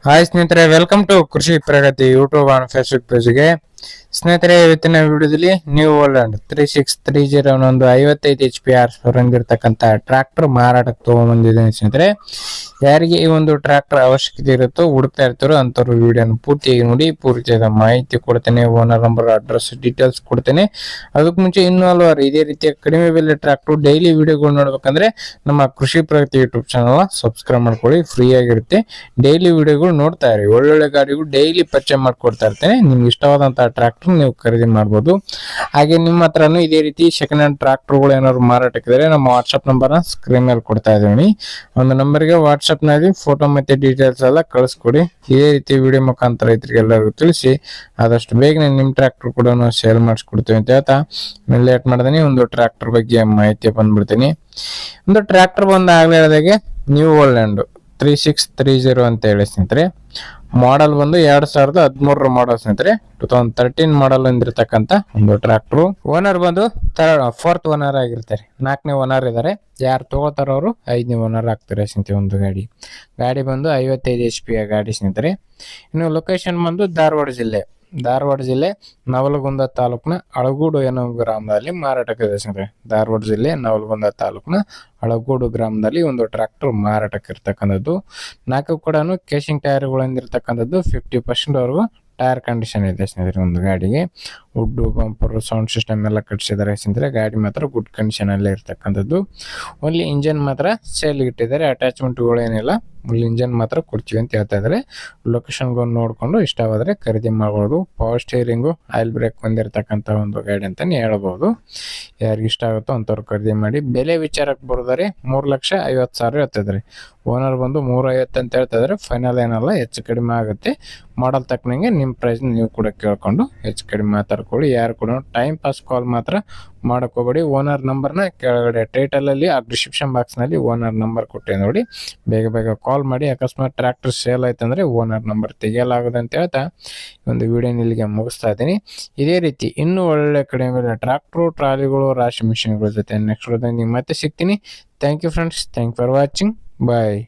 Hi ಸ್ನೇಹಿತರೆ, welcome to ಕೃಷಿ ಪ್ರಗತಿ YouTube on Facebook ಪೇಜ್ಗೆ. ಸ್ನೇಹಿತರೆ, ಇವತ್ತಿನ ವಿಡಿಯೋದಲ್ಲಿ ನ್ಯೂ ಹೋಲ್ಯಾಂಡ್ 3630 ಒಂದು 55 HP ಹೊಂದಿರತಕ್ಕಂತ ಟ್ರಾಕ್ಟರ್ ಮಾರಾಟಕ್ಕೆ ತಗೊಂಡ್ಬಂದಿದ್ದೇನೆ. ಸ್ನೇಹಿತರೆ, ಯಾರಿಗೆ ಈ ಒಂದು ಟ್ರಾಕ್ಟರ್ ಅವಶ್ಯಕತೆ ಇರುತ್ತೋ ಹುಡುಕ್ತಾ ಇರ್ತಾರೋ ಅಂತವ್ರು ವಿಡಿಯೋನ ಪೂರ್ತಿಯಾಗಿ ನೋಡಿ. ಪೂರ್ತಿಯಾದ ಮಾಹಿತಿ ಕೊಡ್ತೇನೆ, ಓನರ್ ನಂಬರ್, ಅಡ್ರೆಸ್, ಡೀಟೇಲ್ಸ್ ಕೊಡ್ತೇನೆ. ಅದಕ್ಕೆ ಮುಂಚೆ ಇನ್ನೂ ಹಲವಾರು ಇದೇ ರೀತಿಯ ಕಡಿಮೆ ಬೆಲೆ ಟ್ರಾಕ್ಟರ್ ಡೈಲಿ ವಿಡಿಯೋಗಳು ನೋಡ್ಬೇಕಂದ್ರೆ ನಮ್ಮ ಕೃಷಿ ಪ್ರಗತಿ ಯೂಟ್ಯೂಬ್ ಚಾನಲ್ ಸಬ್ಸ್ಕ್ರೈಬ್ ಮಾಡ್ಕೊಳ್ಳಿ. ಫ್ರೀ ಆಗಿರುತ್ತೆ. ಡೈಲಿ ವಿಡಿಯೋಗಳು ನೋಡ್ತಾ ಇರಿ. ಒಳ್ಳೊಳ್ಳೆ ಗಾಡಿಗಳು ಡೈಲಿ ಪರಿಚಯ ಮಾಡ್ಕೊಡ್ತಾ ಇರ್ತೇನೆ. ನಿಮ್ಗೆ ಇಷ್ಟವಾದಂತಹ ಟ್ರಾಕ್ಟರ್ ನೀವು ಖರೀದಿ ಮಾಡಬಹುದು. ಹಾಗೆ ನಿಮ್ಮ ಹತ್ರನು ಇದೇ ರೀತಿ ಸೆಕೆಂಡ್ ಹ್ಯಾಂಡ್ ಟ್ರಾಕ್ಟರ್ಗಳು ಏನಾದ್ರು ಮಾರಾಟಕ್ಕಿದ್ರೆ ನಮ್ಮ ವಾಟ್ಸ್ಆಪ್ ನಂಬರ್ ಸ್ಕ್ರೀನ್ ಮೇಲೆ ಕೊಡ್ತಾ ಇದ್ದೀನಿ. ಒಂದು ನಂಬರ್ಗೆ ವಾಟ್ಸ್ಆಪ್ ನಲ್ಲಿ ಫೋಟೋ ಮತ್ತೆ ಡೀಟೇಲ್ಸ್ ಎಲ್ಲ ಕಳಿಸ್ಕೊಡಿ. ಇದೇ ರೀತಿ ವಿಡಿಯೋ ಮುಖಾಂತರ ರೈತರಿಗೆ ಎಲ್ಲರಿಗೂ ತಿಳಿಸಿ ಆದಷ್ಟು ಬೇಗನೆ ನಿಮ್ ಟ್ರಾಕ್ಟರ್ ಕೂಡ ಸೇಲ್ ಮಾಡಿಸ್ಕೊಡ್ತೀವಿ ಅಂತ ಹೇಳ್ತಾ ಲೇಟ್ ಮಾಡ್ದೇನೆ ಒಂದು ಟ್ರಾಕ್ಟರ್ ಬಗ್ಗೆ ಮಾಹಿತಿ ಬಂದ್ಬಿಡ್ತೀನಿ. ಒಂದು ಟ್ರಾಕ್ಟರ್ ಬಂದಾಗಲೇ ಹೇಳಿದಾಗೆ ನ್ಯೂ ಹೋಲ್ಯಾಂಡ್ 3630 ಅಂತ ಹೇಳಿ ಸ್ನೇಹಿತರೆ. ಮಾಡೆಲ್ ಬಂದು 2013 ಮಾಡಲ್ ಸ್ನೇಹಿತರೆ. 2013 ಮಾಡಲ್ ಹೊಂದಿರತಕ್ಕಂತ ಒಂದು ಟ್ರಾಕ್ಟರ್. ಓನರ್ ಬಂದು ಫೋರ್ತ್ ಓನರ್ ಆಗಿರ್ತಾರೆ. 4ನೇ ಓನರ್ ಇದಾರೆ. ಯಾರು ತಗೋತಾರ ಅವರು 5ನೇ ಓನರ್ ಆಗ್ತಾರೆ ಸ್ನೇಹಿತರೆ. ಒಂದು ಗಾಡಿ ಬಂದು 55 HP ಗಾಡಿ ಸ್ನೇಹಿತರೆ. ಇನ್ನು ಲೊಕೇಶನ್ ಬಂದು ಧಾರವಾಡ ಜಿಲ್ಲೆ ನವಲಗುಂದ ತಾಲೂಕಿನ ಅಳಗೂಡು ಎನ್ನುವ ಗ್ರಾಮದಲ್ಲಿ ಮಾರಾಟಕ್ಕಿದೆ ಸ್ನೇಹಿತರೆ. ಧಾರವಾಡ ಜಿಲ್ಲೆ ನವಲಗುಂದ ತಾಲೂಕಿನ ಅಳಗೂಡು ಗ್ರಾಮದಲ್ಲಿ ಒಂದು ಟ್ರಾಕ್ಟರ್ ಮಾರಾಟಕ್ಕೆ ಇರ್ತಕ್ಕಂಥದ್ದು. 4 ಕೂಡ ಕೇಸಿಂಗ್ ಟೈರ್ಗಳು ಹೊಂದಿರತಕ್ಕಂಥದ್ದು. 50% ವರೆಗೂ ಟೈರ್ ಕಂಡೀಷನ್ ಇದೆ ಸ್ನೇಹಿತರೆ. ಒಂದು ಗಾಡಿಗೆ ವುಡ್ಡು, ಬಂಪರ್, ಸೌಂಡ್ ಸಿಸ್ಟಮ್ ಎಲ್ಲ ಕಟ್ಸಿದ್ದಾರೆ ಸ್ನೇಹಿತರೆ. ಗಾಡಿ ಮಾತ್ರ ಗುಡ್ ಕಂಡೀಷನ್ ಅಲ್ಲೇ ಇರ್ತಕ್ಕಂಥದ್ದು. ಓನ್ಲಿ ಇಂಜನ್ ಮಾತ್ರ ಸೇಲ್ ಇಟ್ಟಿದ್ದಾರೆ. ಅಟ್ಯಾಚ್ಮೆಂಟ್ಗಳು ಏನಿಲ್ಲ. ಇಲ್ಲಿ ಇಂಜನ್ ಮಾತ್ರ ಕೊಡ್ತೀವಿ ಅಂತ ಹೇಳ್ತಾ ಇದ್ದಾರೆ. ಲೊಕೇಶನ್ಗಳು ನೋಡಿಕೊಂಡು ಇಷ್ಟವಾದರೆ ಖರೀದಿ ಮಾಡ್ಬೋದು. ಪವರ್ ಸ್ಟೀರಿಂಗು, ಆಯಿಲ್ ಬ್ರೇಕ್ ಹೊಂದಿರತಕ್ಕಂಥ ಒಂದು ಗಾಡಿ ಅಂತಾನೆ ಹೇಳ್ಬೋದು. ಯಾರಿಗೆ ಇಷ್ಟ ಆಗುತ್ತೋ ಅಂಥವ್ರು ಖರೀದಿ ಮಾಡಿ. ಬೆಲೆ ವಿಚಾರಕ್ಕೆ ಬರೋದಾರೆ 3,50,000 ಹೇಳ್ತಿದ್ದಾರೆ. ಓನರ್ ಬಂದು 350 ಅಂತ ಹೇಳ್ತಾ ಇದ್ದಾರೆ. ಫೈನಲ್ ಏನಲ್ಲ, ಹೆಚ್ಚು ಕಡಿಮೆ ಆಗುತ್ತೆ. ಮಾಡಲ್ ತಕ್ಕನಂಗೆ ನಿಮ್ಮ ಪ್ರೈಸ್ ನೀವು ಕೂಡ ಕೇಳ್ಕೊಂಡು ಹೆಚ್ಚು ಕಡಿಮೆ ಮಾತಾಡ್ಕೊಳ್ಳಿ. ಯಾರು ಕೂಡ ಟೈಮ್ ಪಾಸ್ ಕಾಲ್ ಮಾತ್ರ ಮಾಡಕೋಬೇಡಿ. ಓನರ್ ನಂಬರ್ನ ಕೆಳಗಡೆ ಟೈಟಲ್ ಅಲ್ಲಿ ಆ ಡಿಸ್ಕ್ರಿಪ್ಷನ್ ಬಾಕ್ಸ್ ನಲ್ಲಿ ಓನರ್ ನಂಬರ್ ಕೊಟ್ಟೆ ನೋಡಿ. ಬೇಗ ಕಾಲ್ ಮಾಡಿ. ಅಕಸ್ಮಾತ್ ಟ್ರಾಕ್ಟರ್ ಸೇಲ್ ಆಯ್ತಂದ್ರೆ ಓನರ್ ನಂಬರ್ ತೆಗೆಯಲಾಗುತ್ತೆ ಅಂತ ಹೇಳ್ತಾ ಒಂದು ವಿಡಿಯೋ ಇಲ್ಲಿಗೆ ಮುಗಿಸ್ತಾ ಇದ್ದೀನಿ. ಇದೇ ರೀತಿ ಇನ್ನೂ ಒಳ್ಳೆ ಕಡಿಮೆ ಟ್ರಾಕ್ಟರ್, ಟ್ರಾಲಿಗಳು, ರಾಶಿ ಮಿಷಿನ್ಗಳ ಜೊತೆ ನೆಕ್ಸ್ಟ್ ವಿಡಿಯೋದಲ್ಲಿ ಮತ್ತೆ ಸಿಗ್ತೀನಿ. Thank you friends. Thank for watching. Bye.